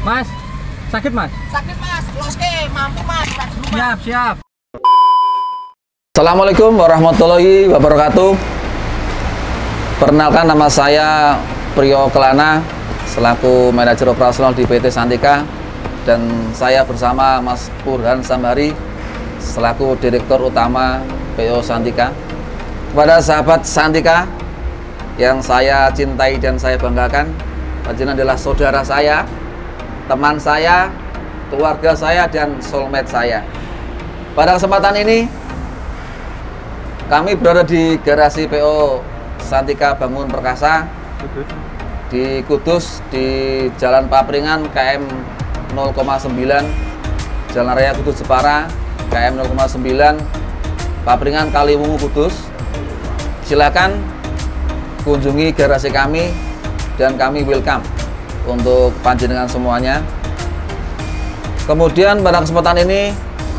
Mas, sakit mas? Sakit mas, loske, mampu mas. Siap, siap. Assalamualaikum warahmatullahi wabarakatuh. Perkenalkan, nama saya Priyo Kelana selaku manajer operasional di PT Santika, dan saya bersama Mas Burhan Sambari selaku direktur utama PO Santika. Kepada sahabat Santika yang saya cintai dan saya banggakan, panjenengan adalah saudara saya, teman saya, keluarga saya, dan soulmate saya. Pada kesempatan ini kami berada di garasi PO Santika Bangun Perkasa di Kudus, di Jalan Papringan KM 0,9, Jalan Raya Kudus Jepara KM 0,9, Papringan Kaliwungu Kudus. Silakan kunjungi garasi kami dan kami welcome untuk panjenengan semuanya. Kemudian pada kesempatan ini,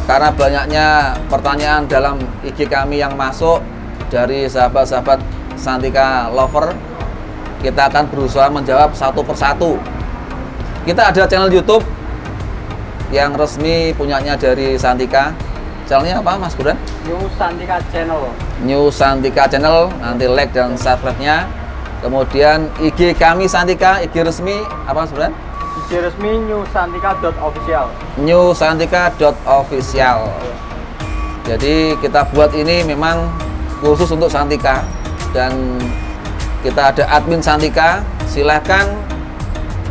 karena banyaknya pertanyaan dalam IG kami yang masuk dari sahabat-sahabat Santika lover, kita akan berusaha menjawab satu persatu. Kita ada channel YouTube yang resmi punyanya dari Santika. Channelnya apa Mas Burhan? New Santika Channel. New Santika Channel, nanti like dan subscribe-nya. Kemudian IG kami Santika, IG resmi apa Mas Burhan? IG resmi newsantika.official. newsantika.official. Jadi kita buat ini memang khusus untuk Santika, dan kita ada admin Santika. Silahkan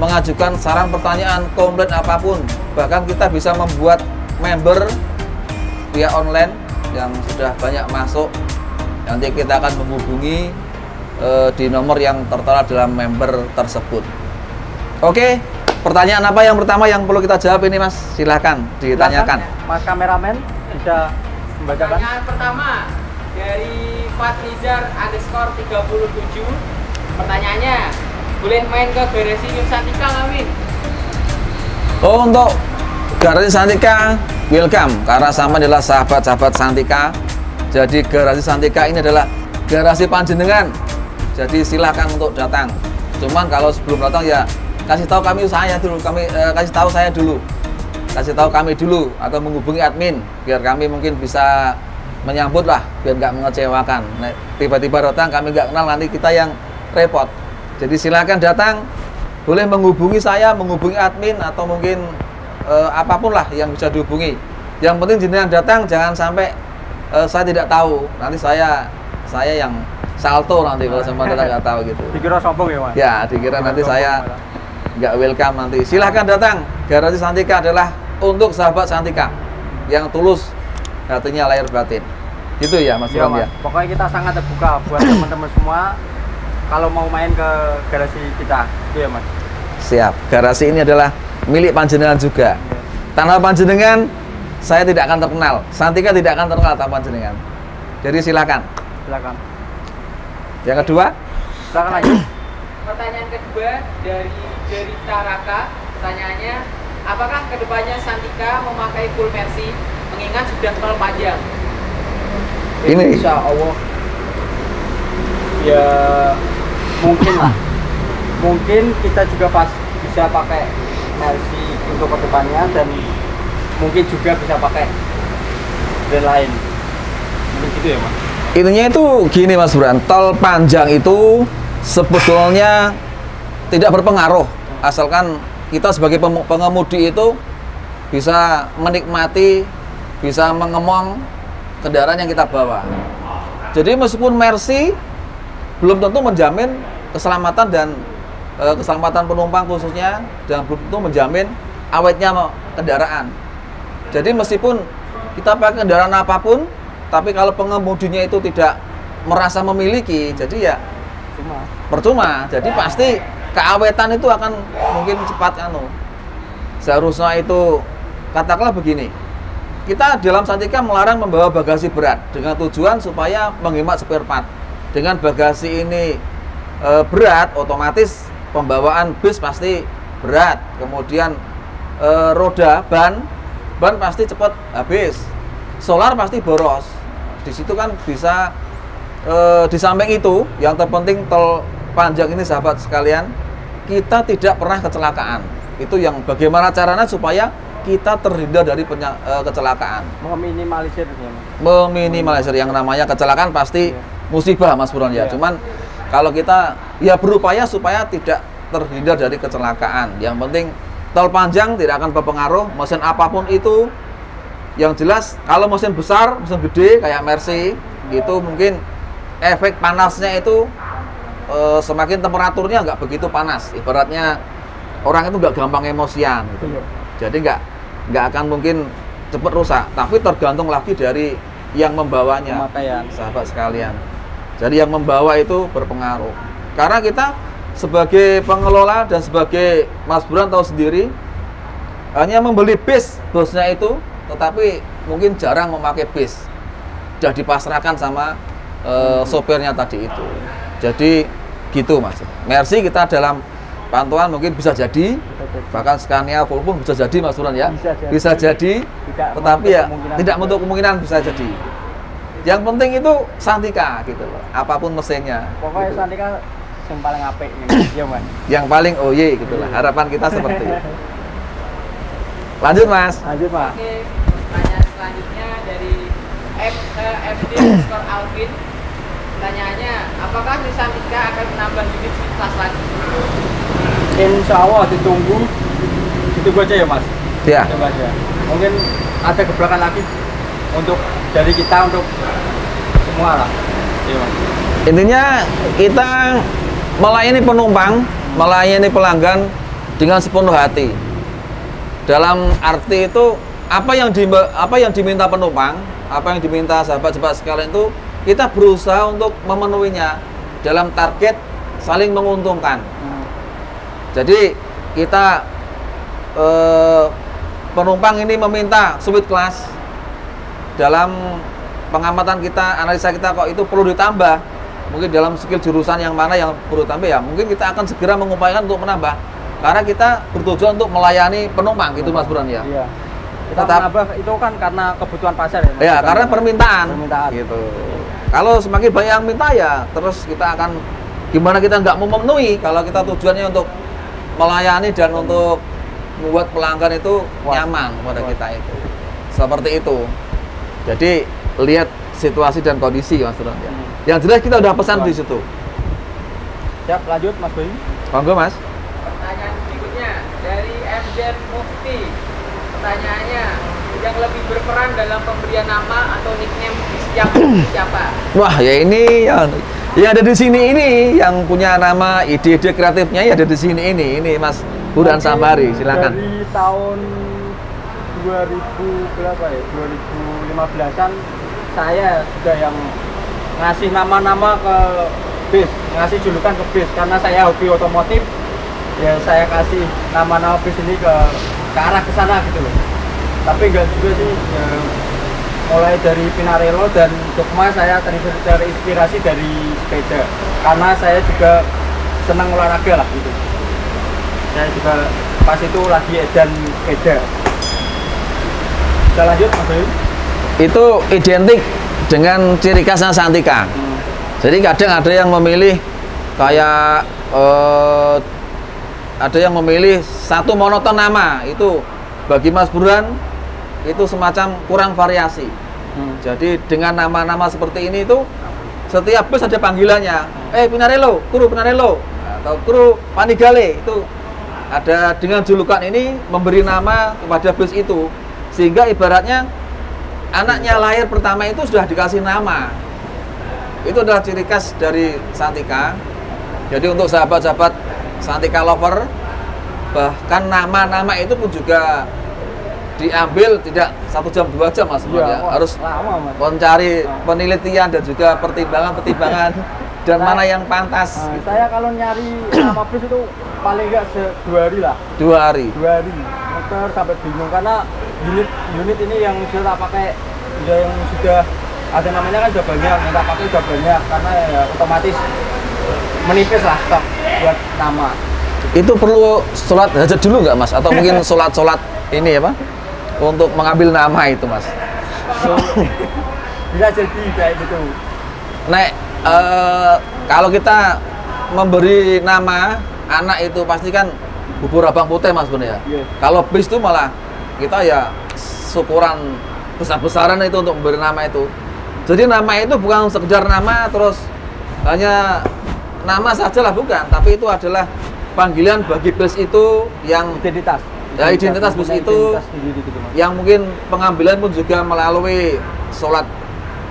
mengajukan saran, pertanyaan, komplain apapun. Bahkan kita bisa membuat member via online yang sudah banyak masuk. Nanti kita akan menghubungi di nomor yang tertera dalam member tersebut. Oke, pertanyaan apa yang pertama yang perlu kita jawab ini Mas? Silahkan ditanyakan. Mas kameramen bisa membacakan. Pertanyaan pertama dari Fatrizar _ 37. Pertanyaannya, boleh main ke garasi New Santika Amin? Oh, untuk garasi Santika welcome, karena sama adalah sahabat-sahabat Santika. Jadi garasi Santika ini adalah garasi panjenengan. Jadi silahkan untuk datang. Cuman kalau sebelum datang ya kasih tahu kami dulu, kasih tahu kami dulu atau menghubungi admin biar kami mungkin bisa menyambut lah, biar nggak mengecewakan. Nah, tiba-tiba datang kami nggak kenal, nanti kita yang repot. Jadi silakan datang, boleh menghubungi saya, menghubungi admin, atau mungkin apapun lah yang bisa dihubungi. Yang penting jenengan datang, jangan sampai saya tidak tahu, nanti saya yang salto nanti kalau sama datang nggak tahu gitu. Dikira sombong ya Mas? Ya, dikira nanti saya nggak welcome nanti. Silahkan datang. Garasi Santika adalah untuk sahabat Santika yang tulus hatinya lahir batin. Gitu ya Mas Iya, Bram ya. Pokoknya kita sangat terbuka buat teman-teman semua kalau mau main ke garasi kita. Iya Mas. Siap. Garasi ini adalah milik panjenengan juga. Tanpa panjenengan saya tidak akan terkenal. Santika tidak akan terkenal tanpa panjenengan. Jadi silakan. Silakan. Yang kedua? Silakan aja. Pertanyaan kedua dari Taraka. Pertanyaannya, apakah kedepannya Santika memakai full mercy mengingat sudah terlalu panjang? Ini Insya Allah ya mungkin lah, mungkin kita juga bisa pakai mercy untuk kedepannya, dan mungkin juga bisa pakai brand lain, mungkin gitu ya Mas. intinya itu gini Mas Bran, tol panjang itu sebetulnya tidak berpengaruh asalkan kita sebagai pengemudi itu bisa menikmati, bisa mengemong kendaraan yang kita bawa. Jadi meskipun mercy belum tentu menjamin keselamatan dan keselamatan penumpang khususnya, dan belum tentu menjamin awetnya kendaraan. Jadi meskipun kita pakai kendaraan apapun, tapi kalau pengemudinya itu tidak merasa memiliki, jadi ya percuma. Jadi pasti keawetan itu akan mungkin cepat seharusnya itu, katakanlah begini, kita dalam Santika melarang membawa bagasi berat dengan tujuan supaya menghemat spare part. Dengan bagasi ini berat, otomatis pembawaan bis pasti berat. Kemudian roda, ban pasti cepat habis. Solar pasti boros. Di situ kan bisa di samping itu, yang terpenting tol panjang ini sahabat sekalian, kita tidak pernah kecelakaan. Itu yang bagaimana caranya supaya kita terhindar dari kecelakaan. Meminimalisir ya, Mas. Meminimalisir yang namanya kecelakaan pasti musibah Mas Buron ya. Cuman kalau kita ya berupaya supaya tidak terhindar dari kecelakaan. Yang penting tol panjang tidak akan berpengaruh mesin apapun itu. Yang jelas kalau mesin besar, mesin gede kayak Mercy itu mungkin efek panasnya itu semakin temperaturnya nggak begitu panas. Ibaratnya orang itu nggak gampang emosian gitu. Jadi nggak akan mungkin cepat rusak. Tapi tergantung lagi dari yang membawanya, sahabat sekalian. Jadi yang membawa itu berpengaruh. Karena kita sebagai pengelola dan sebagai Mas Buran tahu sendiri, hanya membeli bis busnya itu, tetapi mungkin jarang memakai bis. Sudah dipasrahkan sama sopirnya tadi itu. Jadi gitu Mas. Mercy kita dalam pantauan mungkin bisa jadi, bahkan Scania full pun bisa jadi Mas Buran ya. Bisa jadi, tetapi ya tidak menutup kemungkinan bisa jadi. Yang penting itu Santika gitu loh, apapun mesinnya. Pokoknya gitu. Santika yang paling apik ya Mas. Yang paling OY gitu lah. Harapan kita seperti itu. Lanjut Mas. Lanjut Mas. Oke, pertanyaan selanjutnya dari FD Skor Alvin. Pertanyaannya, apakah Santika akan menambah unit kelas lagi? Insya Allah ditunggu aja ya Mas. Ya. Coba aja. Mungkin ada gebrakan lagi untuk dari kita untuk semua lah. Iya Mas. Intinya kita melayani penumpang, melayani pelanggan dengan sepenuh hati. Dalam arti itu apa yang diminta penumpang, apa yang diminta sahabat-sahabat sekalian itu kita berusaha untuk memenuhinya dalam target saling menguntungkan. Jadi kita penumpang ini meminta sweet class, dalam pengamatan kita, analisa kita kok itu perlu ditambah. Mungkin dalam skill jurusan yang mana yang perlu ditambah ya, mungkin kita akan segera mengupayakan untuk menambah. Karena kita bertujuan untuk melayani penumpang gitu Mas Buran ya. Iya. Kita menambah itu kan karena kebutuhan pasar ya. Ya, karena permintaan. Permintaan. Gitu. Kalau semakin banyak yang minta ya, terus kita akan gimana kita nggak memenuhi kalau kita tujuannya untuk melayani dan untuk membuat pelanggan itu nyaman kepada kita itu. Seperti itu. Jadi lihat situasi dan kondisi Mas Buran ya. Yang jelas kita udah pesan di situ. Siap, lanjut Mas Boy. Monggo Mas. Pertanyaan berikutnya dari MJ Mufti. Pertanyaannya, yang lebih berperan dalam pemberian nama atau nickname yang siapa? Wah, ya ini yang ada di sini ini yang punya nama ide-ide kreatifnya ya ada di sini ini Mas Burhan Sambari, silakan. Dari tahun 2000 berapa ya? 2015-an saya sudah yang ngasih nama-nama ke bis, ngasih julukan ke bis karena saya hobi otomotif. Ya saya kasih nama-nama bis ini ke arah ke sana gitu loh. Tapi enggak juga sih ya, mulai dari Pinarello dan Dogma saya terinspirasi dari sepeda karena saya juga senang olahraga lah gitu. Saya juga pas itu lagi edan sepeda. Kita lanjut Mas Bayu. Itu identik dengan ciri khasnya Santika. Jadi kadang ada yang memilih kayak ada yang memilih satu monoton nama, itu bagi Mas Burhan itu semacam kurang variasi. Jadi dengan nama-nama seperti ini itu setiap bus ada panggilannya. Pinarello, kru Pinarello atau kru Panigale, itu ada dengan julukan ini memberi nama kepada bus itu. Sehingga ibaratnya anaknya lahir pertama itu sudah dikasih nama. Itu adalah ciri khas dari Santika. Jadi untuk sahabat-sahabat Santika lover, bahkan nama-nama itu pun juga diambil tidak 1 jam 2 jam Mas ya, harus lama, Mas. mencari penelitian dan juga pertimbangan dan mana yang pantas. Saya kalau nyari nama bus itu paling enggak 2 hari lah. 2 hari. 2 hari. Motor sampai bingung karena unit ini yang sudah tak pakai, yang sudah ada namanya kan sudah banyak, yang tak pakai sudah banyak karena ya otomatis menipis lah stok buat nama. Itu perlu sholat hajat dulu nggak Mas? Atau mungkin sholat ini ya Pak? Untuk mengambil nama itu Mas? Bisa jadi kayak gitu. Nek, kalau kita memberi nama anak itu pasti kan bubur abang putih mas sebenarnya. Iya. Kalau bis itu malah kita ya syukuran besar-besaran itu untuk memberi nama itu. Jadi nama itu bukan sekedar nama terus hanya nama saja lah, bukan, tapi itu adalah panggilan bagi bis itu yang Identitas. ya identitas bis Mempunyai itu identitas sendiri gitu, Mas. yang mungkin pengambilan pun juga melalui sholat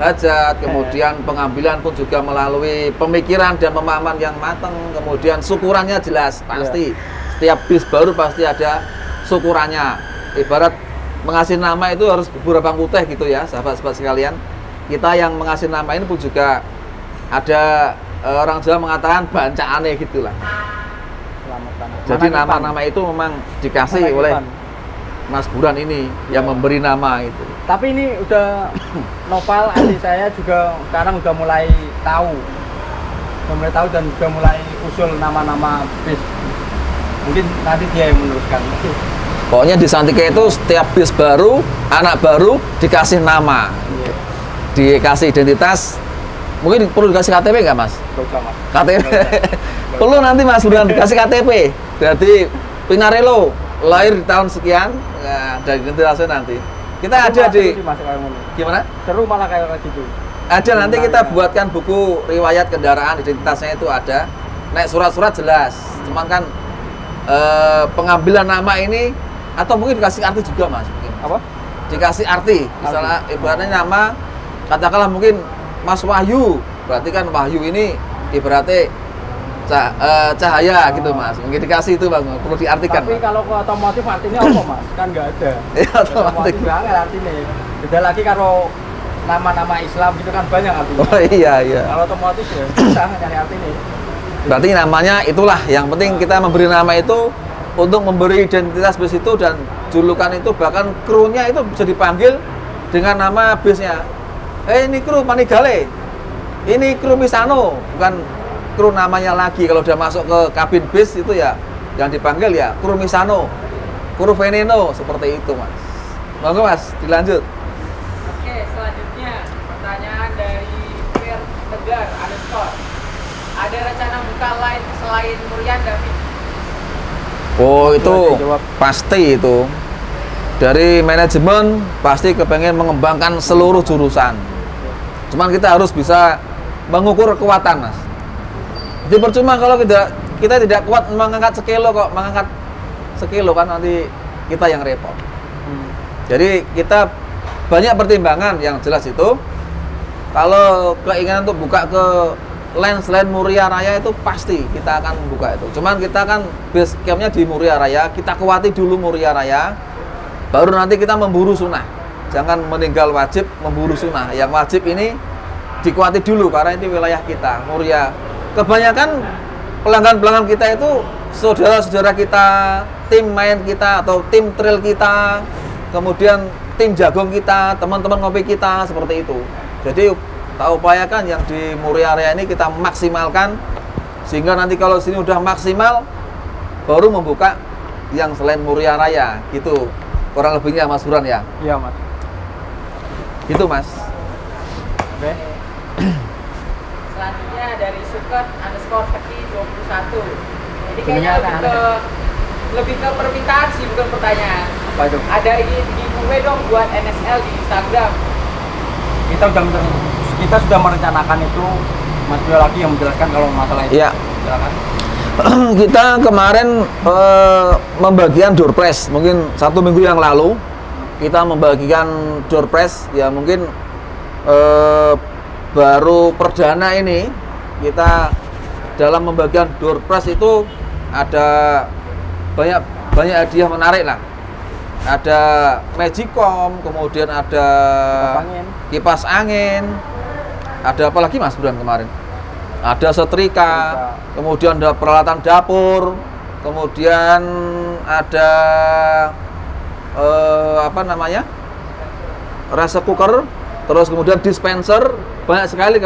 hajat, kemudian pengambilan pun juga melalui pemikiran dan pemahaman yang matang, kemudian syukurannya jelas pasti. Setiap bis baru pasti ada syukurannya. Ibarat mengasih nama itu harus bubur abang putih gitu ya, sahabat-sahabat sekalian. Kita yang mengasih nama ini pun juga ada orang Jawa mengatakan bancaane gitulah. Selamatan. Jadi Mana nama-nama itu memang dikasih Mana oleh Ipan? Mas Buran ini yang memberi nama itu. Tapi ini udah Noval adik saya juga sekarang udah mulai tahu. Udah mulai tahu dan udah mulai usul nama-nama bis. Mungkin nanti dia yang meneruskan. Pokoknya di Santika itu setiap bis baru, anak baru dikasih nama, Iya. dikasih identitas. Mungkin perlu dikasih KTP nggak mas? Gak usah, Mas. KTP perlu nanti mas Buran dikasih KTP. Jadi Pinarello lahir di tahun sekian, nah, dan identitasnya nanti. Kita Seru, ada Mas, di seru sih, Mas, kayak gini. gimana? Seru malah kayak gitu. Ada nanti Tentang kita ya. buatkan buku riwayat kendaraan, identitasnya itu ada. Naik surat-surat jelas. Cuman kan pengambilan nama ini atau mungkin dikasih arti juga mas. Mungkin. Apa? Dikasih arti. Misalnya ibaratnya nama, katakanlah mungkin Mas Wahyu. Berarti kan Wahyu ini ibaratnya cahaya gitu mas. Mungkin dikasih itu bang, perlu diartikan. Tapi Mas. kalau ke otomotif artinya apa, Mas? Kan nggak ada. Ya, otomotif. banget artinya. Beda lagi kalau nama-nama Islam gitu kan banyak artinya. Oh iya iya. Kalau otomotif ya susah nyari artinya. Berarti namanya itulah yang penting kita memberi nama itu untuk memberi identitas bis itu dan julukan itu, bahkan krunya itu bisa dipanggil dengan nama bisnya. Ini kru Panigale, ini kru Misano, bukan kru namanya lagi. Kalau udah masuk ke kabin bis itu ya yang dipanggil ya kru Misano, kru Veneno, seperti itu mas. Monggo mas, dilanjut. Oke, selanjutnya pertanyaan dari Fir Tegar _ ada rencana buka lain selain Murian David? Oh itu Dijawab. pasti itu. Dari manajemen pasti kepengen mengembangkan seluruh jurusan. Cuman kita harus bisa mengukur kekuatan mas. Jadi percuma kalau kita tidak kuat mengangkat sekilo kok, mengangkat sekilo kan nanti kita yang repot. Jadi kita banyak pertimbangan yang jelas itu. Kalau keinginan untuk buka ke selain Muria Raya itu pasti kita akan buka itu. Cuman kita kan base campnya di Muria Raya, kita kuati dulu Muria Raya, baru nanti kita memburu sunnah. Jangan meninggal wajib, memburu sunnah. Yang wajib ini dikuati dulu karena ini wilayah kita, Muria. Kebanyakan pelanggan-pelanggan kita itu saudara-saudara kita, tim main kita atau tim trail kita, kemudian tim jagong kita, teman-teman ngopi kita, seperti itu. Jadi kita upayakan yang di Muria Raya ini kita maksimalkan sehingga nanti kalau sini udah maksimal baru membuka yang selain Muria Raya gitu kurang lebihnya Mas Buran ya. Iya mas. Gitu Mas. Oke. Selanjutnya dari Suket _ Peki 21. Ini kayaknya Kebanyakan lebih ke permintaan sih, bukan pertanyaan. Apa itu? Ada giveaway dong buat NSL di Instagram. Kita sudah merencanakan itu. Mas Bio lagi yang menjelaskan kalau masalah itu. Iya. Silakan. Kita kemarin membagikan door prize mungkin 1 minggu yang lalu kita membagikan door prize ya mungkin baru perdana ini kita dalam membagikan door prize itu ada banyak hadiah menarik lah. Ada Magicom, kemudian ada kipas angin. Ada apa lagi Mas Buran kemarin? Ada setrika, kemudian ada peralatan dapur, kemudian ada apa namanya? Rice cooker, terus kemudian dispenser. Banyak sekali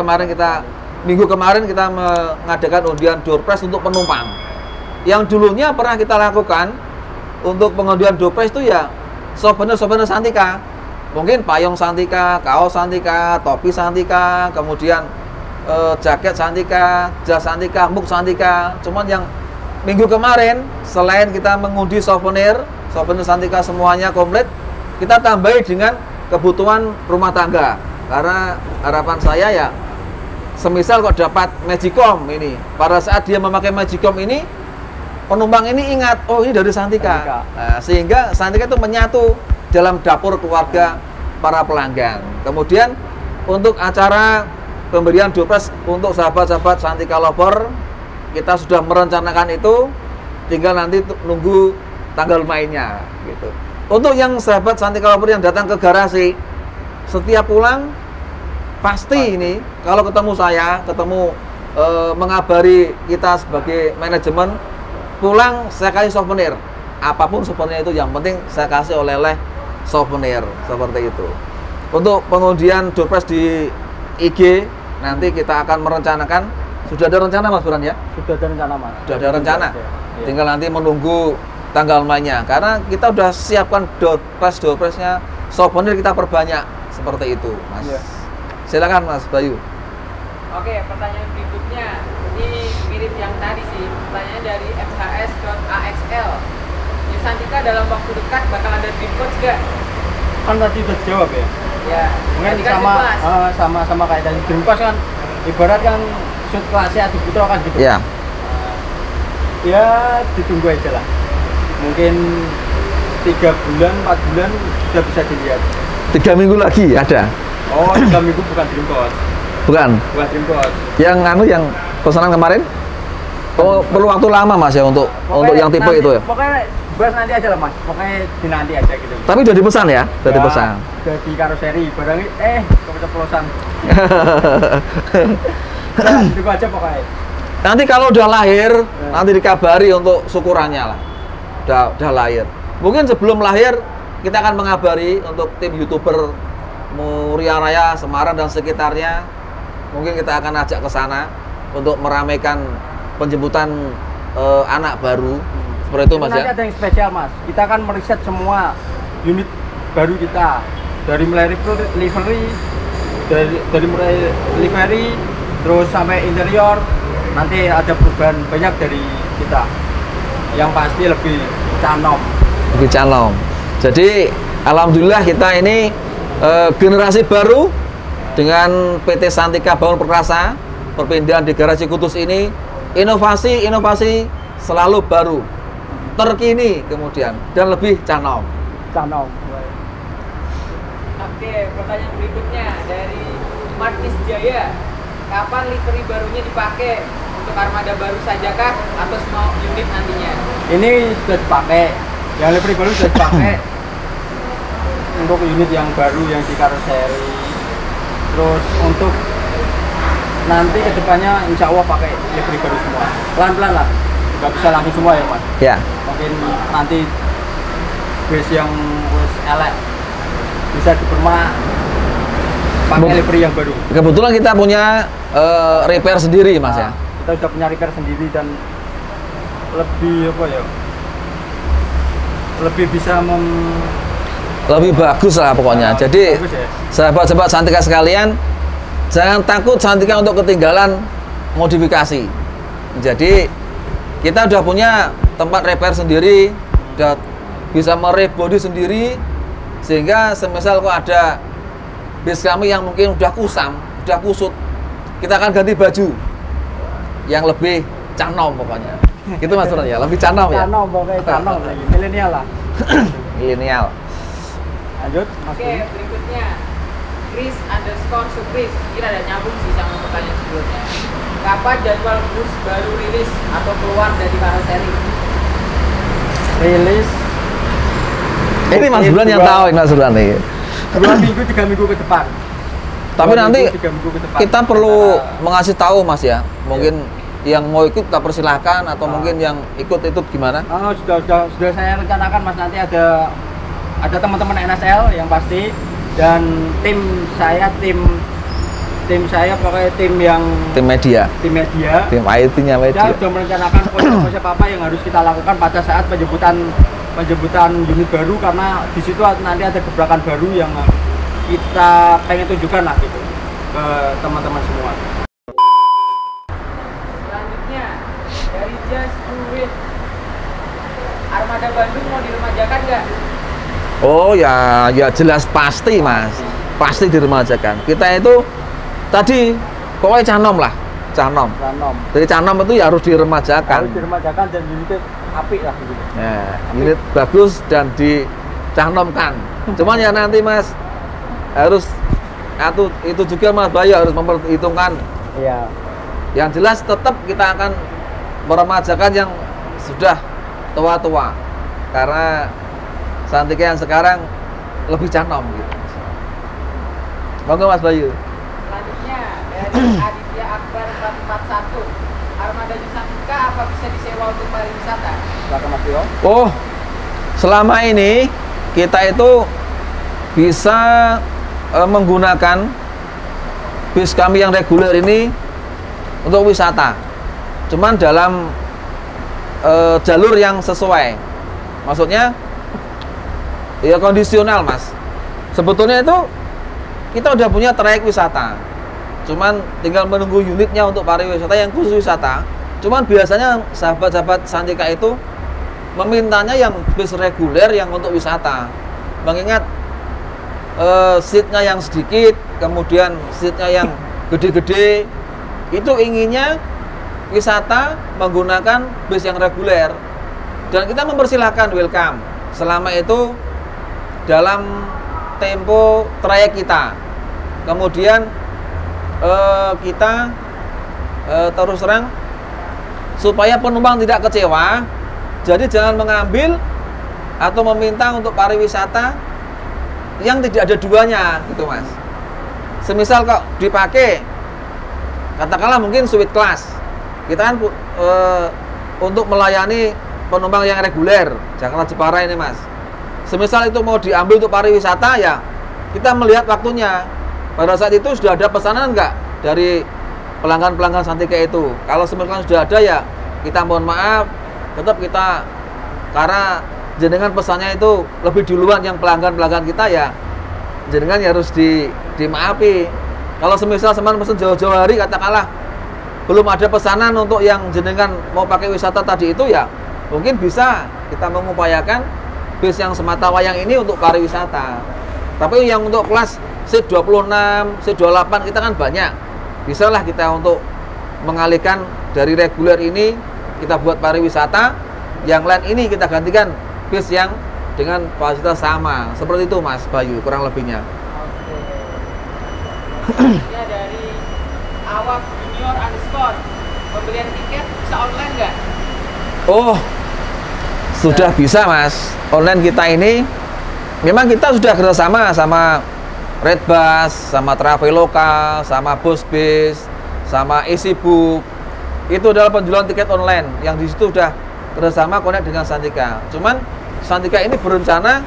minggu kemarin kita mengadakan undian door prize untuk penumpang. Yang dulunya pernah kita lakukan untuk pengundian door prize itu ya souvenir Santika. Mungkin payung Santika, kaos Santika, topi Santika, kemudian jaket Santika, jas Santika, mug Santika. Cuman yang minggu kemarin selain kita mengundi souvenir Santika semuanya komplit, kita tambahi dengan kebutuhan rumah tangga. Karena harapan saya ya, semisal kok dapat Magicom ini, pada saat dia memakai Magicom ini, penumpang ini ingat, oh ini dari Santika. Nah, sehingga Santika itu menyatu dalam dapur keluarga para pelanggan. Kemudian untuk acara pemberian door prize untuk sahabat-sahabat Santika Lover, kita sudah merencanakan itu, tinggal nanti nunggu tanggal mainnya gitu. Untuk yang sahabat Santika Lover yang datang ke garasi, setiap pulang pasti ini kalau ketemu saya, mengabari kita sebagai manajemen, pulang saya kasih souvenir. Apapun souvenir itu, yang penting saya kasih oleh-oleh souvenir seperti itu. Untuk pengundian door prize di IG nanti kita akan merencanakan. Sudah ada rencana Mas Burhan ya? Sudah ada rencana Mas. Sudah ada rencana. Ya. Tinggal nanti menunggu tanggal mainnya. Karena kita sudah siapkan door prize-nya, souvenir kita perbanyak seperti itu, Mas. Ya. Silakan Mas Bayu. Oke, pertanyaan berikutnya ini mirip yang tadi sih. Pertanyaan dari mhs.axl. New Santika dalam waktu dekat bakal ada dream coach gak? Kan tadi udah dijawab ya. Ya, Mungkin tadi kan jelas. sama kayak tadi dream coach kan, ibarat kan shoot kelasnya Adi Putra kan gitu. Ya. Ya ditunggu aja lah. Mungkin 3 bulan, 4 bulan sudah bisa dilihat. 3 minggu lagi ada. Oh, 3 minggu bukan dream coach. Bukan. Bukan dream coach. Yang pesanan kemarin? Oh, perlu waktu lama Mas ya untuk yang tipe nanti, itu ya. Pokoknya bahas nanti aja lah Mas. Pokoknya dinanti aja gitu. Tapi udah dipesan ya? Udah dipesan. Udah di karoseri barangnya keceplosan. Tunggu aja pokoknya. Nanti kalau udah lahir, nanti dikabari untuk syukurannya lah. Udah lahir. Mungkin sebelum lahir kita akan mengabari untuk tim YouTuber Muria Raya, Semarang dan sekitarnya. Mungkin kita akan ajak ke sana untuk meramaikan penjemputan anak baru. Seperti itu Mas nanti ya. ada yang spesial Mas. Kita akan meriset semua unit baru kita, dari mulai livery, dari mulai livery terus sampai interior. Nanti ada perubahan banyak dari kita. Yang pasti lebih canom. Lebih canom. Jadi alhamdulillah kita ini generasi baru dengan PT Santika Bangun Perkasa, perpindahan di garasi Kutus ini, inovasi selalu baru, terkini kemudian, dan lebih canom. Oke, pertanyaan berikutnya dari Martis Jaya. Kapan livery barunya dipakai? Untuk armada baru saja kah atau semua unit nantinya? Ini sudah dipakai. Yang livery baru sudah dipakai. Untuk unit yang baru yang di karoseri. Terus untuk nanti kedepannya insya Allah pakai livery baru semua. Pelan-pelan lah. Nggak bisa langsung semua ya Mas. Ya. Mungkin nanti base yang elek bisa dipermak pakai livery yang baru. Kebetulan kita punya repair sendiri Mas ya. Kita sudah punya repair sendiri dan lebih lebih bisa lebih bagus lah pokoknya. Jadi bagus ya. sahabat-sahabat Santika sekalian, jangan takut Santika untuk ketinggalan modifikasi. Jadi kita udah punya tempat repair sendiri, udah bisa merebody sendiri, sehingga semisal kok ada base kami yang mungkin udah kusam, udah kusut, kita akan ganti baju yang lebih canom pokoknya. Gitu Mas Burhan ya, lebih canom ya. Canom pokoknya canom lagi, milenial lah. Milenial. Lanjut, Mas. Oke, berikutnya Chris_Surprise. Ini ada nyambung sih sama pertanyaan sebelumnya. Kapan jadwal bus baru rilis atau keluar dari karoseri? Rilis. Ini Mas Burhan yang tahu ini Mas Burhan nih. 2 minggu 3 minggu ke depan. Tapi 2 nanti minggu, 3 minggu ke depan. kita perlu mengasih tahu Mas ya. Mungkin yang mau ikut kita persilahkan atau mungkin yang ikut itu gimana? Oh, sudah saya rencanakan Mas, nanti ada teman-teman NSL yang pasti, dan tim saya pokoknya tim media, Tim IT-nya media. kita sudah merencanakan proses apa yang harus kita lakukan pada saat penjemputan unit baru, karena di situ nanti ada gebrakan baru yang kita pengen tunjukkan lah gitu ke teman-teman semua. Selanjutnya dari Just Do It Armada Bandung mau diremajakan nggak? Oh ya, ya jelas pasti mas, pasti diremajakan. Kita itu tadi pokoknya canom lah, canom. Ranom. Dari canom itu ya harus diremajakan. Harus diremajakan dan unitnya apik lah gitu. Ya, unit bagus dan dicanomkan. Cuman ya nanti mas harus itu juga mas Bayu harus memperhitungkan. Iya. Yang jelas tetap kita akan meremajakan yang sudah tua-tua karena Santika yang sekarang lebih canom gitu. Monggo Mas Bayu. Selanjutnya dari Aditya Akbar 441, Armada Santika apa bisa disewa untuk pariwisata? Silakan Mas Tio. Oh, selama ini kita itu bisa menggunakan bis kami yang reguler ini untuk wisata. Cuman dalam jalur yang sesuai. Maksudnya ya kondisional mas. Sebetulnya itu kita udah punya trayek wisata. Cuman tinggal menunggu unitnya untuk pariwisata yang khusus wisata. Cuman biasanya sahabat-sahabat Santika itu memintanya yang bis reguler yang untuk wisata. Mengingat seatnya yang sedikit, kemudian seatnya yang gede-gede, itu inginnya wisata menggunakan bis yang reguler. Dan kita mempersilahkan welcome selama itu dalam tempo trayek kita. Kemudian kita terus terang supaya penumpang tidak kecewa, jadi jangan mengambil atau meminta untuk pariwisata yang tidak ada duanya gitu mas. Semisal kok dipakai katakanlah mungkin suite class, kita kan untuk melayani penumpang yang reguler Jakarta Jepara ini mas. Semisal itu mau diambil untuk pariwisata ya kita melihat waktunya. Pada saat itu sudah ada pesanan enggak dari pelanggan-pelanggan Santika itu? Kalau semisal sudah ada ya kita mohon maaf, tetap kita karena jenengan pesannya itu lebih duluan yang pelanggan-pelanggan kita ya jenengan ya harus dimaafi. Kalau semisal seman pesan jauh-jauh hari katakanlah belum ada pesanan untuk yang jenengan mau pakai wisata tadi itu ya mungkin bisa kita mengupayakan bis yang semata wayang ini untuk pariwisata. Tapi yang untuk kelas C26, C28 kita kan banyak. Bisalah kita untuk mengalihkan dari reguler ini kita buat pariwisata, yang lain ini kita gantikan bis yang dengan fasilitas sama. Seperti itu Mas Bayu kurang lebihnya. Ini dari Awak Junior Underscore, pembelian tiket bisa online nggak? Oh, sudah bisa Mas. Online kita ini memang kita sudah kerjasama sama Redbus, sama Traveloka, sama Bosbis, sama EasyBook. Itu adalah penjualan tiket online yang di situ sudah kerjasama connect dengan Santika. Cuman Santika ini berencana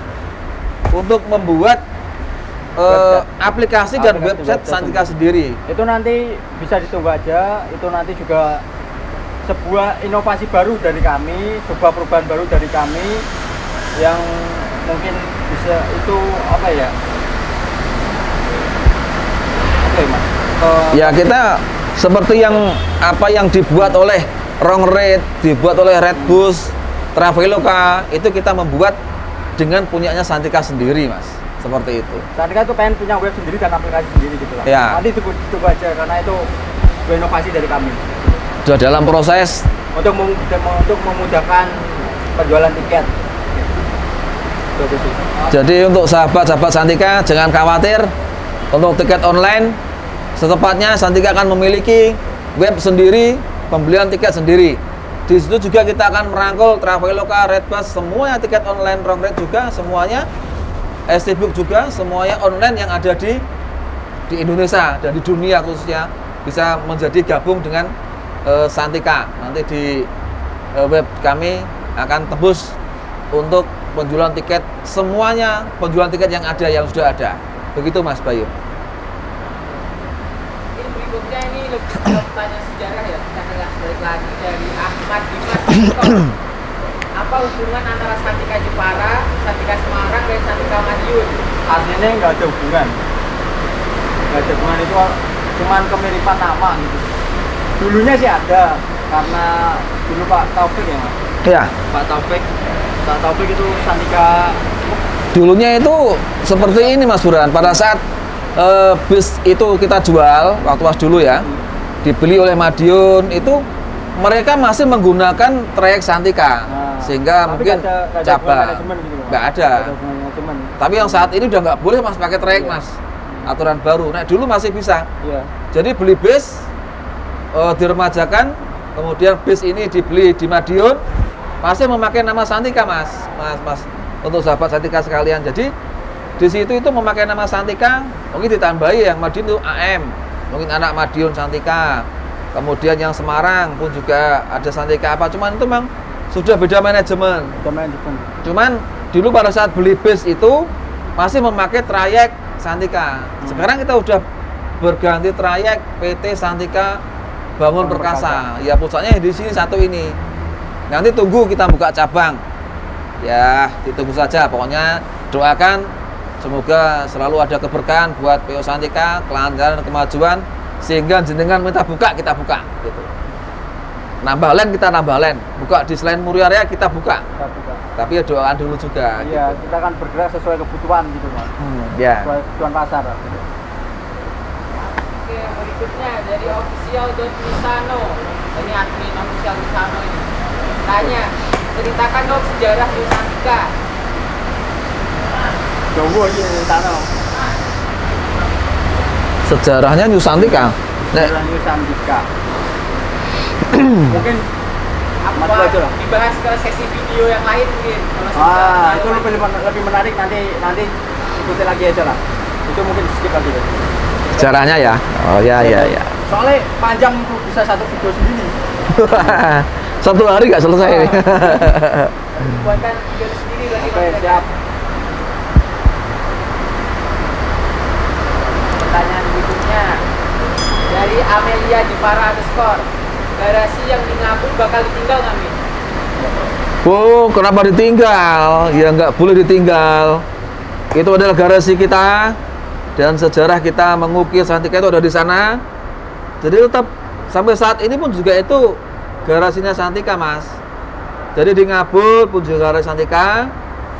untuk membuat aplikasi dan website Santika sendiri. Itu nanti bisa ditunggu aja. Itu nanti juga sebuah inovasi baru dari kami, sebuah perubahan baru dari kami yang mungkin bisa itu apa ya? Oke, Mas. Ya kita seperti yang apa yang dibuat oleh Rongrate, dibuat oleh Redbus, Traveloka, itu kita membuat dengan punyanya Santika sendiri, Mas. Seperti itu. Santika itu pengen punya web sendiri dan aplikasi sendiri gitu lah. Ya. Nanti tunggu aja karena itu sebuah inovasi dari kami. Sudah dalam proses Untuk memudahkan penjualan tiket. Jadi untuk sahabat-sahabat Santika jangan khawatir untuk tiket online. Setepatnya Santika akan memiliki web sendiri, pembelian tiket sendiri. Di situ juga kita akan merangkul Traveloka, Redbus, semuanya tiket online, Rongrate juga semuanya, EasyBook juga semuanya online yang ada di Indonesia dan di dunia khususnya bisa menjadi gabung dengan Santika. Nanti di web kami akan tebus untuk penjualan tiket semuanya, penjualan tiket yang ada yang sudah ada. Begitu Mas Bayu. Ini berikutnya ini lebih pertanyaan sejarah ya, kita kelas balik lagi dari Ahmad Dimas. Apa hubungan antara Santika Jepara, Santika Semarang, dan Santika Madiun? Aslinya nggak ada hubungan. Nggak ada hubungan, itu cuman kemiripan nama gitu. Dulunya sih ada, karena dulu Pak Taufik ya Mas. Ya. Pak Taufik Pak Taufik itu Santika Dulunya itu seperti ini Mas Burhan. Pada saat bis itu kita jual waktu pas dulu ya, dibeli oleh Madiun itu mereka masih menggunakan trayek Santika, sehingga mungkin cabang nggak ada. Tapi yang saat ini udah nggak boleh Mas pakai trayek Mas, aturan baru. Nah dulu masih bisa. Jadi beli bis diremajakan, kemudian bis ini dibeli di Madiun, masih memakai nama Santika Mas. Untuk sahabat Santika sekalian. Jadi di situ itu memakai nama Santika, mungkin ditambahi yang Madiun itu AM, mungkin anak Madiun Santika. Kemudian yang Semarang pun juga ada Santika apa, cuman itu memang sudah beda manajemen. Cuman dulu pada saat beli bis itu masih memakai trayek Santika. Sekarang kita udah berganti trayek PT Santika Bangun Perkasa. Ya pusatnya di sini satu ini. Nanti tunggu kita buka cabang. Ya, ditunggu saja. Pokoknya doakan semoga selalu ada keberkahan buat PO Santika, kelancaran dan kemajuan, sehingga jenengan minta buka, kita buka gitu. Nambah len, kita nambah len. Buka di selain Muria Raya, kita buka. Tapi ya doakan dulu juga. Iya, gitu. kita kan bergerak sesuai kebutuhan gitu Mas. Ya. Sesuai kebutuhan pasar. Oke, berikutnya dari official.misano. Ini admin official Misano ini. Tanya, ceritakan dong sejarah Santika. Jowo ini Misano. Sejarahnya Santika. Sejarah Santika. Mungkin Apa dibahas ke sesi video yang lain mungkin. Itu lebih menarik, nanti ikuti lagi aja lah. Itu mungkin skip lagi. Sejarahnya ya. Oh ya. Soalnya panjang tuh, bisa satu video sendiri. Satu hari nggak selesai. Buatkan video sendiri lagi. Oke, siap. Pertanyaan berikutnya dari Amelia Jepara _ garasi yang di Ngabul bakal ditinggal nggak Min? Oh, kenapa ditinggal? Ya nggak boleh ditinggal. Itu adalah garasi kita dan sejarah kita mengukir Santika itu ada di sana. Jadi tetap sampai saat ini pun juga itu garasinya Santika Mas. Jadi di Ngabul pun juga garasi Santika,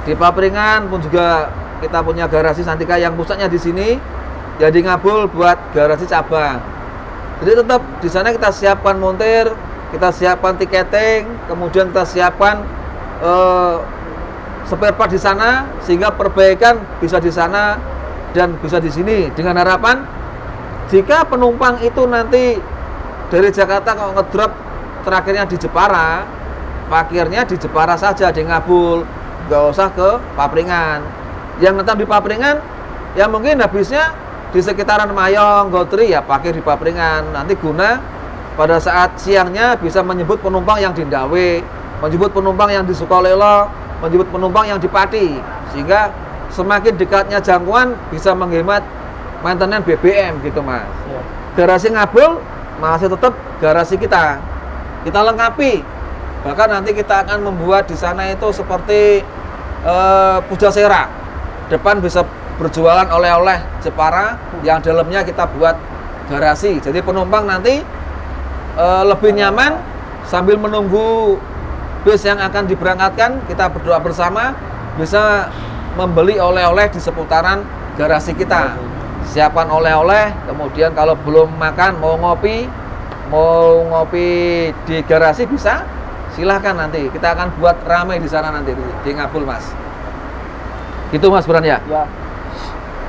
di Papringan pun juga kita punya garasi Santika yang pusatnya di sini. Ya di Ngabul buat garasi cabang. Jadi tetap di sana kita siapkan montir, kita siapkan tiketing, kemudian kita siapkan spare part di sana, sehingga perbaikan bisa di sana dan bisa di sini. Dengan harapan jika penumpang itu nanti dari Jakarta kalau ngedrop terakhirnya di Jepara, parkirnya di Jepara saja, di Ngabul, nggak usah ke Papringan. Yang tetap di Papringan, ya mungkin habisnya di sekitaran Mayong, Gotri ya pakai di Papringan. Nanti guna pada saat siangnya bisa menyebut penumpang yang di Ndawe, menyebut penumpang yang di Sukolelo, menyebut penumpang yang di Pati, sehingga semakin dekatnya jangkauan bisa menghemat maintenance BBM gitu Mas. Garasi Ngabul masih tetap garasi kita lengkapi. Bahkan nanti kita akan membuat di sana itu seperti Pujasera. Depan bisa berjualan oleh-oleh Jepara, yang dalamnya kita buat garasi. Jadi penumpang nanti lebih nyaman sambil menunggu bis yang akan diberangkatkan, kita berdoa bersama bisa membeli oleh-oleh di seputaran garasi kita. Siapkan oleh-oleh, kemudian kalau belum makan mau ngopi di garasi bisa, silahkan nanti kita akan buat ramai di sana nanti di Ngabul Mas. Gitu Mas Burhan ya? Ya.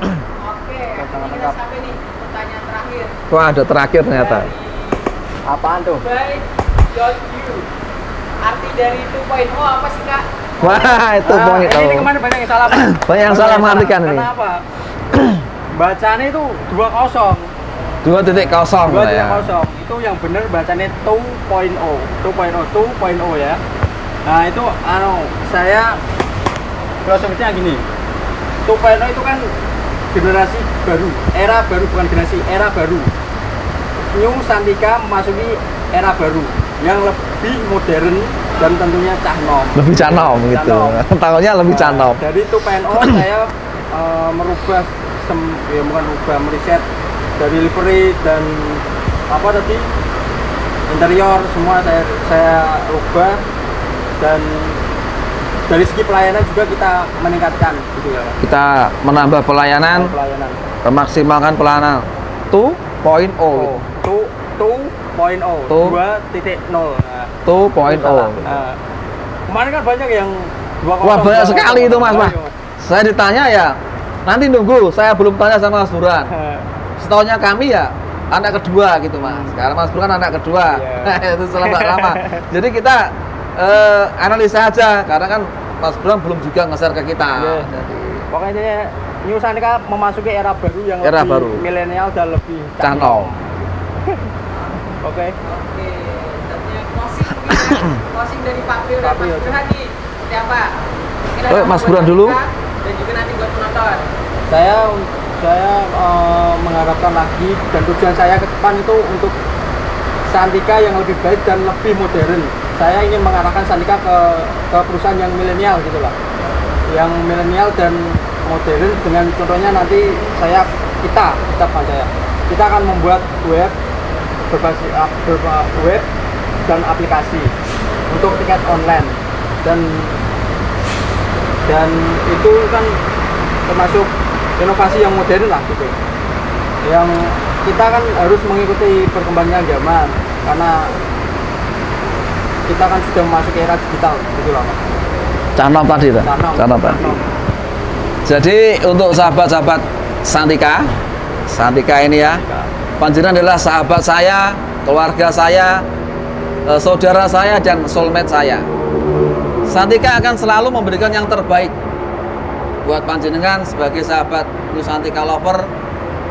Oke, ini udah sampai nih pertanyaan terakhir. Wah, ada terakhir ternyata. Apaan tuh? Buy.you. Arti dari 2.0 apa sih Kak? Wah, itu poin itu. Ini kemarin banyak yang salah Pak. Banyak yang salah mengartikan ini. Kenapa? Bacanya itu 2.0. 2.0 lah ya. 2.0. Itu yang benar bacanya 2.0 ya. Nah, itu saya filosofinya gini. 2.0 itu kan generasi baru, era baru, bukan generasi, era baru. New Santika memasuki era baru yang lebih modern dan tentunya cahnom. Lebih canom gitu. Tahunnya lebih canom. Dari 2.0 saya merubah meriset dari livery dan apa tadi interior semua saya rubah, dan dari segi pelayanan juga kita meningkatkan gitu ya Mas. Kita menambah pelayanan, memaksimalkan pelayanan 2.0. Oh, 2.0. Tuh. 2.0. Nah, 2.0. nah, kemarin kan banyak yang 2.0. Wah, banyak sekali itu Mas. Wah. Ayo. Saya ditanya ya, nanti nunggu. Saya belum tanya sama Mas Burhan. Setaunya kami ya anak kedua gitu Mas. Karena Mas Burhan anak kedua. Iya. Itu selama lama. Jadi kita analisa aja karena kan Mas Burhan belum juga nge-share ke kita. Iya. Jadi, Pokoknya New Santika memasuki era baru yang Era lebih baru. milenial dan lebih Canol. Oke. Oke, selanjutnya closing mungkin ya. Closing dari Pak Prio dan Pak Prio. Mas Burhan nih. Seperti apa? Mungkin Oh, ada Mas buat Burhan dulu. kita dan juga nanti buat penonton. Saya mengharapkan lagi dan tujuan saya ke depan itu untuk Santika yang lebih baik dan lebih modern. Saya ingin mengarahkan Santika ke perusahaan yang milenial gitu lah. Yang milenial dan modern dengan contohnya nanti kita akan membuat web berbasis web dan aplikasi untuk tiket online dan itu kan termasuk inovasi yang modern lah gitu, yang kita kan harus mengikuti perkembangan zaman karena kita kan sudah memasuki era digital gitu lah Mas. Canom tadi tuh. Canom. Jadi untuk sahabat-sahabat Santika ini ya, panjenengan adalah sahabat saya, keluarga saya, saudara saya dan soulmate saya. Santika akan selalu memberikan yang terbaik buat panjenengan sebagai sahabat New Santika lover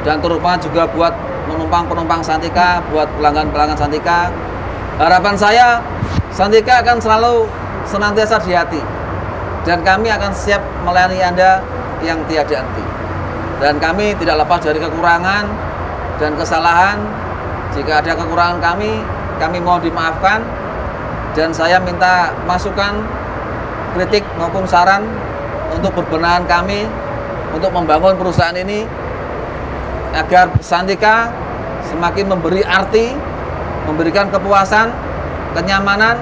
dan terutama juga buat penumpang-penumpang Santika, buat pelanggan-pelanggan Santika. Harapan saya, Santika akan selalu senantiasa di hati dan kami akan siap melayani Anda yang tiada henti. Dan kami tidak lepas dari kekurangan dan kesalahan. Jika ada kekurangan kami mohon dimaafkan. Dan saya minta masukan, kritik maupun saran untuk berbenahan kami untuk membangun perusahaan ini agar Santika semakin memberi arti, memberikan kepuasan, kenyamanan,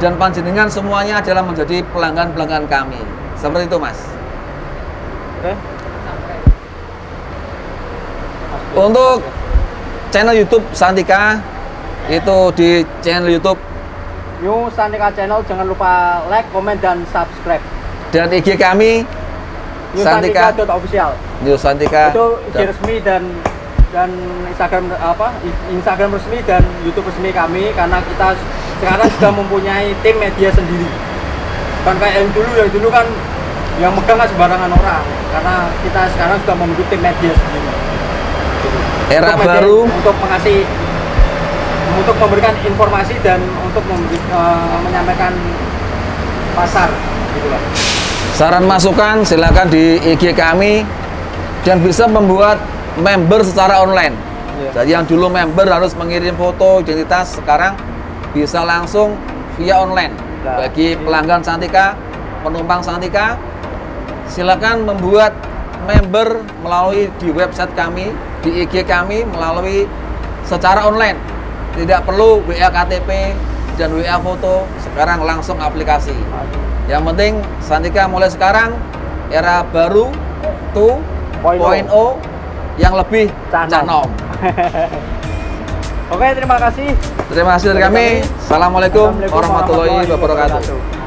dan panjenengan semuanya adalah menjadi pelanggan-pelanggan kami. Seperti itu Mas. Oke. Untuk channel YouTube Santika itu di channel YouTube New Santika Channel, jangan lupa like, komen, dan subscribe. dan IG kami New Santika Santika.official. New Santika Itu IG resmi dan Instagram resmi dan YouTube resmi kami, karena kita sekarang sudah mempunyai tim media sendiri. Bukan kayak yang dulu kan yang megang kan sembarangan orang, karena kita sekarang sudah membentuk tim media sendiri. era Untuk baru untuk memberikan informasi dan untuk menyampaikan pasar gitu lah. saran masukan silakan di IG kami dan bisa membuat member secara online. Jadi yang dulu member harus mengirim foto identitas, sekarang bisa langsung via online. Bagi pelanggan Santika, penumpang Santika, silakan membuat member melalui di website kami, di IG kami melalui secara online. Tidak perlu WA KTP dan WA foto, sekarang langsung aplikasi. Yang penting Santika mulai sekarang era baru 2.0 yang lebih canom. Oke, terima kasih. Terima kasih dari kami. Assalamualaikum warahmatullahi wabarakatuh.